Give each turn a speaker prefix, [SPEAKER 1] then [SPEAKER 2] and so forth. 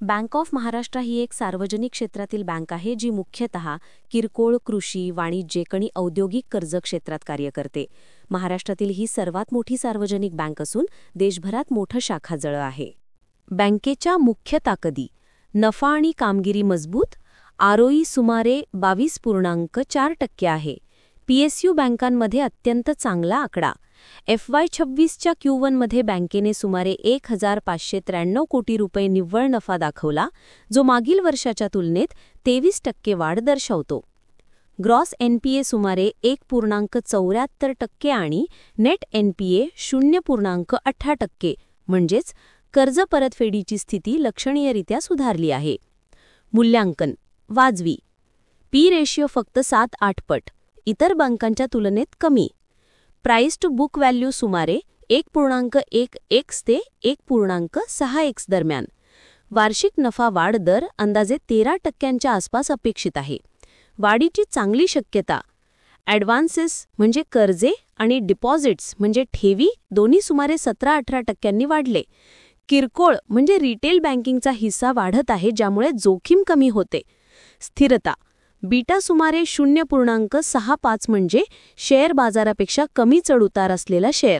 [SPEAKER 1] Bank of Maharashtra ही एक सार्वजनिक क्षेत्रातील बँक आहे जी मुख्यतः किरकोळ, कृषी, वाणिज्यिक आणि औद्योगिक कर्ज क्षेत्रात कार्य करते. महाराष्ट्रातील ही सर्वात मोठी सार्वजनिक बँक असून देशभरात मोठं शाखाजळ आहे. बँकेच्या मुख्य ताकदी: नफा आणि कामगिरी मजबूत, आरओई सुमारे 22.4% आहे. पीएसयू बँकांमध्ये अत्यंत चांगला आकडा. FY26च्या Q1 मध्ये बँकेने सुमारे 1,593 कोटी रुपये निव्वळ नफा दाखवला, जो मागील वर्षाच्या तुलनेत 23% वाढ दर्शवतो. ग्रॉस NPA सुमारे 1.74% आणि नेट NPA 0.18%, म्हणजेच कर्ज परतफेडीची स्थिती लक्षणीयरित्या सुधारली आहे. मूल्यांकन: वाजवी. पी रेशिओ फक्त 7-8 पट, इतर बँकांच्या तुलनेत कमी. प्राइस टू बुक व्हॅल्यू सुमारे 1.1x ते 1.6x दरम्यान. वार्षिक नफा वाढ दर अंदाजे 13% आसपास अपेक्षित आहे. वाढीची चांगली शक्यता: ॲडव्हान्सेस म्हणजे कर्जे आणि डिपॉझिट्स म्हणजे ठेवी दोन्ही सुमारे 17-18% वाढले. किरकोळ म्हणजे रिटेल बँकिंगचा हिस्सा वाढत आहे, ज्यामुळे जोखीम कमी होते. स्थिरता: बीटा सुमारे 0.65 म्हणजे शेअर बाजारापेक्षा कमी चढउतार असलेला शेअर.